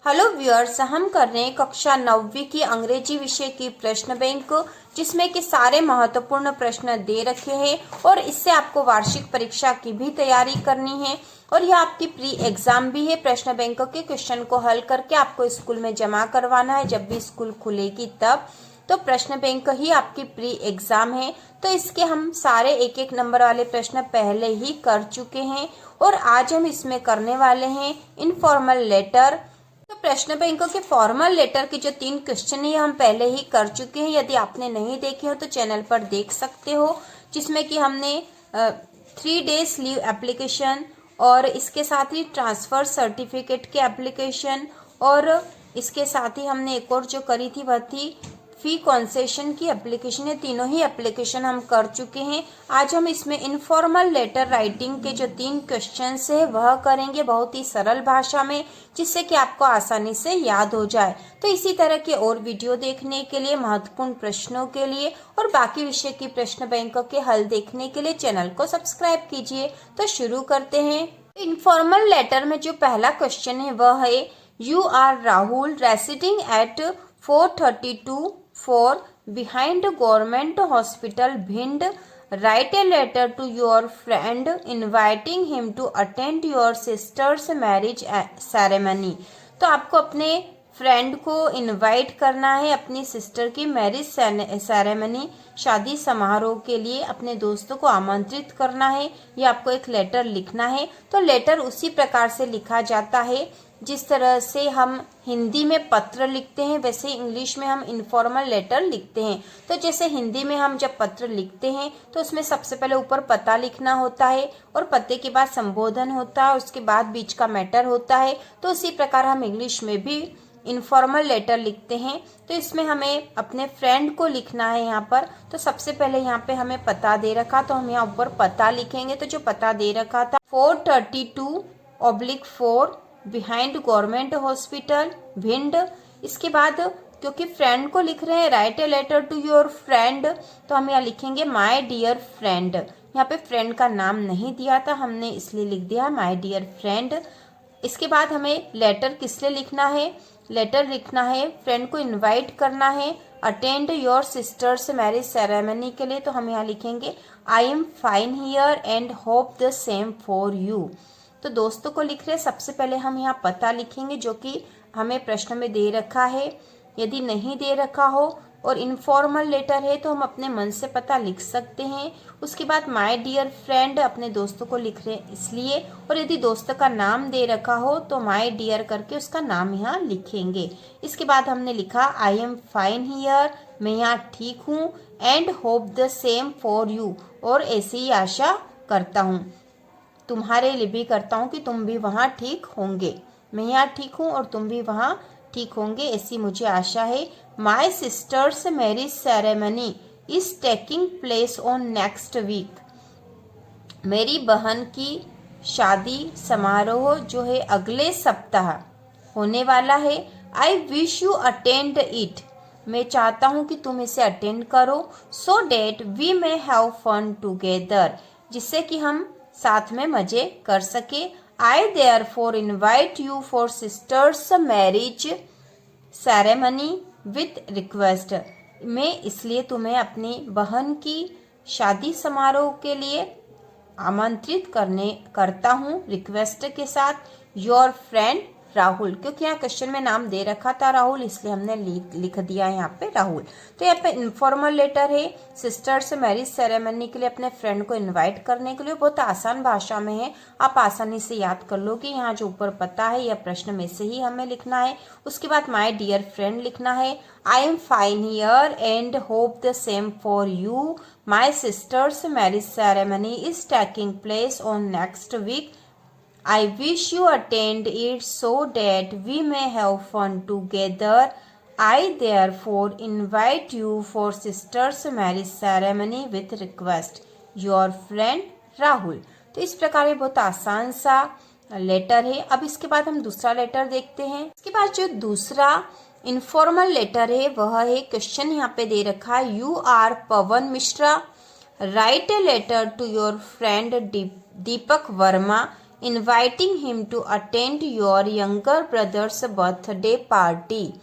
Hello viewers, हम कर रहे हैं कक्षा 9वीं की अंग्रेजी विषय की प्रश्न बैंक, जिसमें कि सारे महत्वपूर्ण प्रश्न दे रखे हैं और इससे आपको वार्षिक परीक्षा की भी तैयारी करनी है और यह आपकी प्री एग्जाम भी है। प्रश्न बैंक के क्वेश्चन को हल करके आपको स्कूल में जमा करवाना है जब भी स्कूल खुलेगी तब। तो प्रश्न बैंक ही आपकी प्री एग्जाम है। तो इसके हम सारे एक एक नंबर वाले प्रश्न पहले ही कर चुके हैं और आज हम इसमें करने वाले हैं इनफॉर्मल लेटर। तो प्रश्न बैंक के फॉर्मल लेटर के जो 3 क्वेश्चन है हम पहले ही कर चुके हैं। यदि आपने नहीं देखे हो तो चैनल पर देख सकते हो, जिसमें कि हमने 3 डेज लीव एप्लीकेशन और इसके साथ ही ट्रांसफर सर्टिफिकेट के एप्लीकेशन और इसके साथ ही हमने एक और जो करी थी वह थी फी कंसेशन की एप्लीकेशन। ये तीनों ही एप्लीकेशन हम कर चुके हैं। आज हम इसमें इनफॉर्मल लेटर राइटिंग के जो 3 क्वेश्चंस है वह करेंगे बहुत ही सरल भाषा में, जिससे कि आपको आसानी से याद हो जाए। तो इसी तरह के और वीडियो देखने के लिए, महत्वपूर्ण प्रश्नों के लिए और बाकी विषय की प्रश्न बैंक के हल देखने के लिए चैनल को सब्सक्राइब कीजिए। तो शुरू करते हैं। इनफॉर्मल लेटर में जो पहला क्वेश्चन है वह है, you are Rahul residing at 432 behind government hospital Bhind, write a letter to your friend inviting him to attend your sister's marriage ceremony। तो आपको अपने फ्रेंड को इनवाइट करना है अपनी सिस्टर की मैरिज सेरेमनी, शादी समारोह के लिए अपने दोस्तों को आमंत्रित करना है। ये आपको एक लेटर लिखना है। तो लेटर उसी प्रकार से लिखा जाता है जिस तरह से हम हिंदी में पत्र लिखते हैं, वैसे इंग्लिश में हम इनफॉर्मल लेटर लिखते हैं। तो जैसे हिंदी में हम जब पत्र लिखते हैं तो उसमें सबसे पहले ऊपर पता लिखना होता है और पते के बाद संबोधन होता है, उसके बाद बीच का मैटर होता है। तो उसी प्रकार हम इंग्लिश में भी इनफॉर्मल लेटर लिखते हैं। तो इसमें हमें अपने फ्रेंड को लिखना है यहाँ पर। तो सबसे पहले यहाँ पे हमें पता दे रखा, तो हम यहाँ ऊपर पता लिखेंगे। तो जो पता दे रखा था 432/4 बिहाइंड गवर्नमेंट हॉस्पिटल भिंड। इसके बाद क्योंकि फ्रेंड को लिख रहे हैं, write a letter to your friend, तो हम यहाँ लिखेंगे माय डियर फ्रेंड। यहाँ पे फ्रेंड का नाम नहीं दिया था, हमने इसलिए लिख दिया माय डियर फ्रेंड। इसके बाद हमें लेटर किस लिए लिखना है, लेटर लिखना है फ्रेंड को इनवाइट करना है attend your sisters marriage ceremony के लिए। तो हम यहाँ लिखेंगे I am fine here and hope the same for you. तो दोस्तों को लिख रहे, सबसे पहले हम यहाँ पता लिखेंगे जो कि हमें प्रश्न में दे रखा है। यदि नहीं दे रखा हो और इनफॉर्मल लेटर है तो हम अपने मन से पता लिख सकते हैं। उसके बाद माय डियर फ्रेंड अपने दोस्तों को लिख रहे इसलिए, और यदि दोस्त का नाम दे रखा हो तो माय डियर करके उसका नाम यहाँ लिखेंगे। इसके बाद हमने लिखा आई एम फाइन हियर, मैं यहाँ ठीक हूँ, and hope the same for you, और ऐसी ही आशा करता हूँ, तुम्हारे लिए भी करता हूँ कि तुम भी वहाँ ठीक होंगे। मैं यहाँ ठीक हूँ और तुम भी वहाँ ठीक होंगे, ऐसी मुझे आशा है। My sister's marriage ceremony is taking place on next week. मेरी बहन की शादी समारोह जो है अगले सप्ताह होने वाला है। I wish you attend it, मैं चाहता हूँ कि तुम इसे अटेंड करो। So that we may have fun together, जिससे कि हम साथ में मजे कर सके। I therefore invite you for sister's marriage ceremony with request, मैं इसलिए तुम्हें अपनी बहन की शादी समारोह के लिए आमंत्रित करता हूँ रिक्वेस्ट के साथ। योर फ्रेंड राहुल, क्योंकि यहाँ क्वेश्चन में नाम दे रखा था राहुल, इसलिए हमने लिख दिया यहाँ पे राहुल। तो यहाँ पे इनफॉर्मल लेटर है सिस्टर्स मैरिज सेरेमनी के लिए अपने फ्रेंड को इनवाइट करने के लिए, बहुत आसान भाषा में है, आप आसानी से याद कर लो कि यहाँ जो ऊपर पता है यह प्रश्न में से ही हमें लिखना है। उसके बाद माय डियर फ्रेंड लिखना है। I am fine here and hope the same for you. My sister's marriage ceremony is taking place on next week. I wish you attend it so that we may have fun together. I therefore invite you for sister's marriage ceremony with request. Your friend Rahul। तो इस प्रकार ये बहुत आसान सा letter है। अब इसके बाद हम दूसरा लेटर देखते हैं। इसके बाद जो दूसरा इनफॉर्मल लेटर है वह है, क्वेश्चन यहाँ पे दे रखा है, you are Pawan Mishra, write a letter to your friend Deepak Verma inviting him to attend your younger brother's birthday party.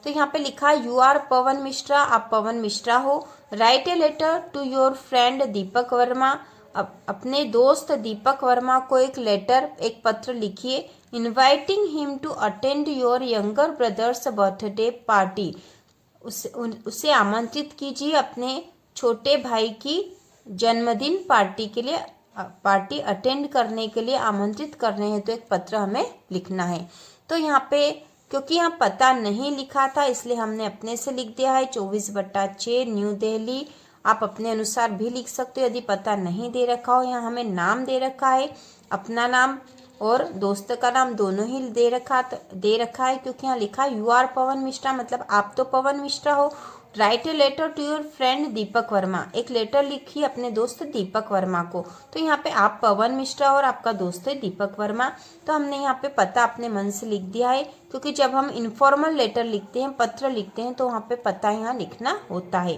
तो यहाँ पे लिखा यू आर पवन मिश्रा, आप पवन मिश्रा हो। Write a letter to your friend Deepak Verma, अपने दोस्त दीपक वर्मा को एक लेटर, एक पत्र लिखिए। Inviting him to attend your younger brother's birthday party, उसे आमंत्रित कीजिए अपने छोटे भाई की जन्मदिन पार्टी के लिए, पार्टी अटेंड करने के लिए आमंत्रित करने हैं, तो एक पत्र हमें लिखना है। तो यहाँ पे क्योंकि यहाँ पता नहीं लिखा था इसलिए हमने अपने से लिख दिया है 24/6 न्यू दिल्ली। आप अपने अनुसार भी लिख सकते हो यदि पता नहीं दे रखा हो। यहाँ हमें नाम दे रखा है, अपना नाम और दोस्त का नाम दोनों ही दे रखा है, क्योंकि यहाँ लिखा यू आर पवन मिश्रा, मतलब आप तो पवन मिश्रा हो। Write a letter to your friend Deepak Verma, एक लेटर लिखिए अपने दोस्त दीपक वर्मा को। तो यहाँ पे आप पवन मिश्रा और आपका दोस्त है दीपक वर्मा। तो हमने यहाँ पे पता अपने मन से लिख दिया है, क्योंकि जब हम इनफॉर्मल लेटर लिखते हैं, पत्र लिखते हैं, तो वहाँ पे पता यहाँ लिखना होता है।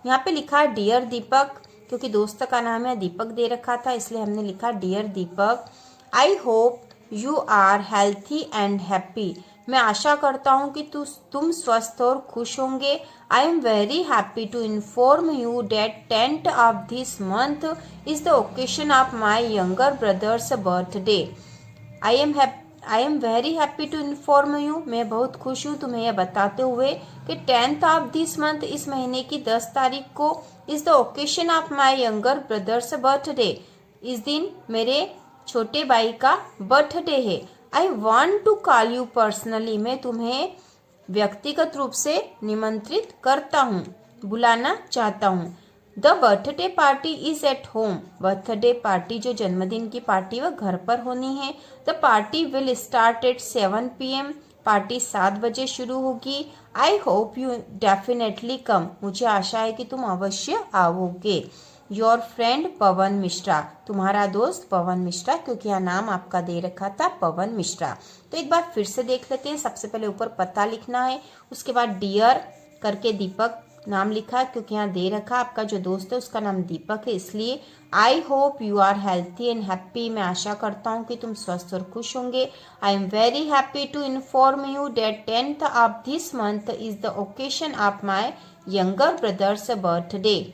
यहाँ पे लिखा है डियर दीपक, क्योंकि दोस्त का नाम है दीपक दे रखा था इसलिए हमने लिखा dear Deepak. I hope you are healthy and happy, मैं आशा करता हूँ कि तुम स्वस्थ और खुश होंगे। I am very happy to inform you date 10th of this month is the occasion of my younger brother's birthday. I am very happy to inform you, मैं बहुत खुश हूँ तुम्हें यह बताते हुए कि 10th ऑफ दिस मंथ, इस महीने की 10 तारीख को, is the occasion of my younger brother's birthday, इस दिन मेरे छोटे भाई का बर्थडे है। I want to call you personally, मैं तुम्हें व्यक्तिगत रूप से निमंत्रित करता हूँ, बुलाना चाहता हूँ। The birthday party is at home, birthday party जो जन्मदिन की पार्टी वह घर पर होनी है। The party will start at 7 PM, party 7 बजे शुरू होगी। I hope you definitely come, मुझे आशा है कि तुम अवश्य आओगे। योर फ्रेंड पवन मिश्रा, तुम्हारा दोस्त पवन मिश्रा, क्योंकि यह नाम आपका दे रखा था पवन मिश्रा। तो एक बार फिर से देख लेते हैं। सबसे पहले ऊपर पता लिखना है, उसके बाद डियर करके दीपक नाम लिखा है, क्योंकि यहाँ दे रखा आपका जो दोस्त है उसका नाम दीपक है इसलिए। I hope you are healthy and happy, मैं आशा करता हूँ कि तुम स्वस्थ और खुश होंगे। I am very happy to inform you date 10th of this month is the occasion of my younger brother's birthday,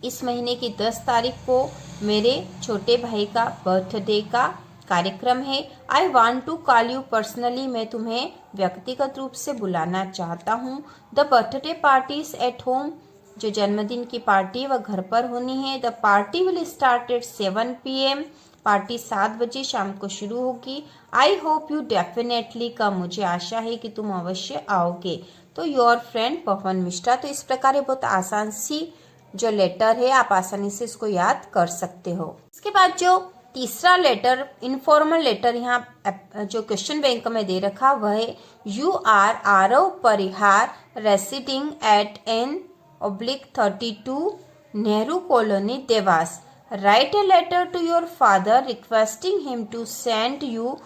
इस महीने की 10 तारीख को मेरे छोटे भाई का बर्थडे का कार्यक्रम है। I want to call you personally, मैं तुम्हें व्यक्तिगत रूप से बुलाना चाहता हूँ। The birthday party is at home, जो जन्मदिन की पार्टी वह घर पर होनी है। The party will start at 7 PM, party 7 बजे शाम को शुरू होगी। I hope you definitely come, मुझे आशा है कि तुम अवश्य आओगे। तो योर फ्रेंड पवन मिश्रा। तो इस प्रकार ये बहुत आसान सी जो लेटर है, आप आसानी से इसको याद कर सकते हो। इसके बाद जो तीसरा लेटर, इनफॉर्मल लेटर यहाँ जो क्वेश्चन बैंक में दे रखा वह है you are Aarav Parihar residing at N/32 Nehru colony Dewas. Write a letter to your father requesting him to send you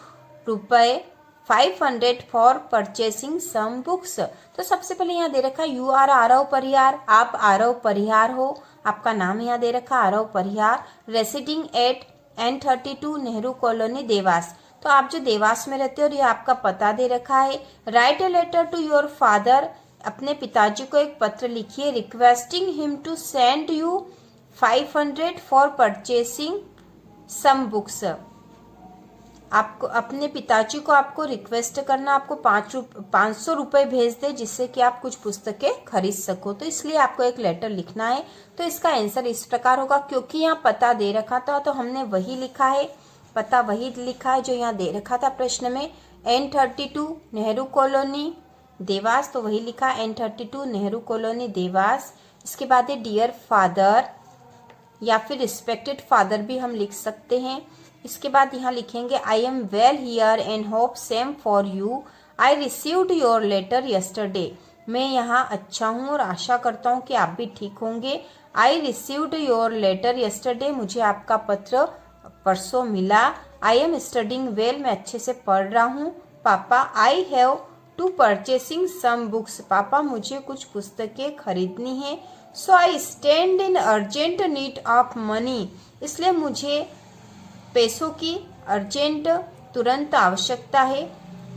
₹500 for purchasing some books. तो सबसे पहले यहाँ दे रखा यू आर आरव परिहार, आप आरव परिहार हो, आपका नाम यहाँ दे रखा Aarav Parihar. Residing at N/32 Nehru colony Dewas, तो आप जो देवास में रहते हो और ये आपका पता दे रखा है। Write a letter to your father, अपने पिताजी को एक पत्र लिखिए। Requesting him to send you 500 for purchasing some books, आपको अपने पिताजी को आपको रिक्वेस्ट करना, आपको 500 रुपये भेज दे जिससे कि आप कुछ पुस्तकें खरीद सको। तो इसलिए आपको एक लेटर लिखना है। तो इसका आंसर इस प्रकार होगा, क्योंकि यहाँ पता दे रखा था तो हमने वही लिखा है, पता वही लिखा है जो यहाँ दे रखा था प्रश्न में। N/32 नेहरू कॉलोनी देवास, तो वही लिखा N/32 नेहरू कॉलोनी देवास। इसके बाद है डियर फादर या फिर रिस्पेक्टेड फादर भी हम लिख सकते हैं। इसके बाद यहाँ लिखेंगे I am well here and hope same for you. I received your letter yesterday, मैं यहाँ अच्छा हूँ और आशा करता हूँ कि आप भी ठीक होंगे। I received your letter yesterday, मुझे आपका पत्र परसों मिला। आई एम स्टडिंग वेल, मैं अच्छे से पढ़ रहा हूँ। पापा I have to purchasing some books, पापा मुझे कुछ पुस्तकें खरीदनी है। So I stand in urgent need of money, इसलिए मुझे पैसों की अर्जेंट तुरंत आवश्यकता है,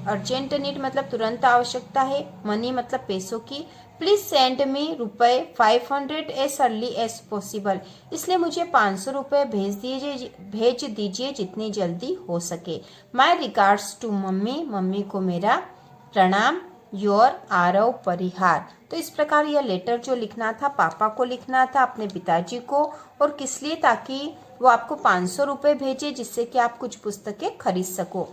अर्जेंट नीड मतलब तुरंत आवश्यकता है। मनी मतलब पैसों की। प्लीज सेंड मी रुपए 500 एज अर्ली एज पॉसिबल, इसलिए मुझे 500 रुपए भेज दीजिए जितनी जल्दी हो सके। My regards to mummy, mummy को मेरा प्रणाम। योर आरव परिहार। तो इस प्रकार यह लेटर जो लिखना था पापा को लिखना था, अपने पिताजी को, और किस लिए, ताकि वो आपको 500 रुपए भेजे जिससे कि आप कुछ पुस्तकें खरीद सको।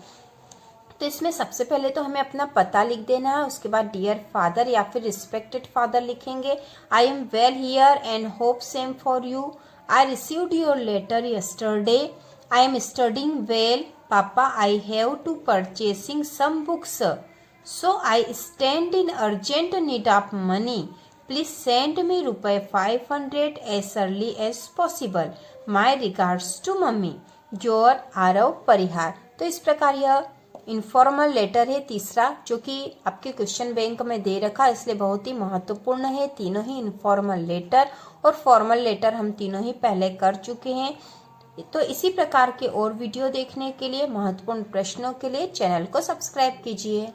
तो इसमें सबसे पहले तो हमें अपना पता लिख देना है, उसके बाद डियर फादर या फिर रिस्पेक्टेड फादर लिखेंगे। I am well here and hope same for you. I received your letter yesterday. I am studying well papa. I have to purchasing some books, so I stand in urgent need of money. Please send me रुपए 500 as early as possible. My regards to mummy. Your Aarav Parihar. तो इस प्रकार यह informal letter है तीसरा, जो कि आपके क्वेश्चन बैंक में दे रखा, इसलिए बहुत ही महत्वपूर्ण है। तीनों ही इनफॉर्मल लेटर और फॉर्मल लेटर हम तीनों ही पहले कर चुके हैं। तो इसी प्रकार के और वीडियो देखने के लिए, महत्वपूर्ण प्रश्नों के लिए चैनल को सब्सक्राइब कीजिए।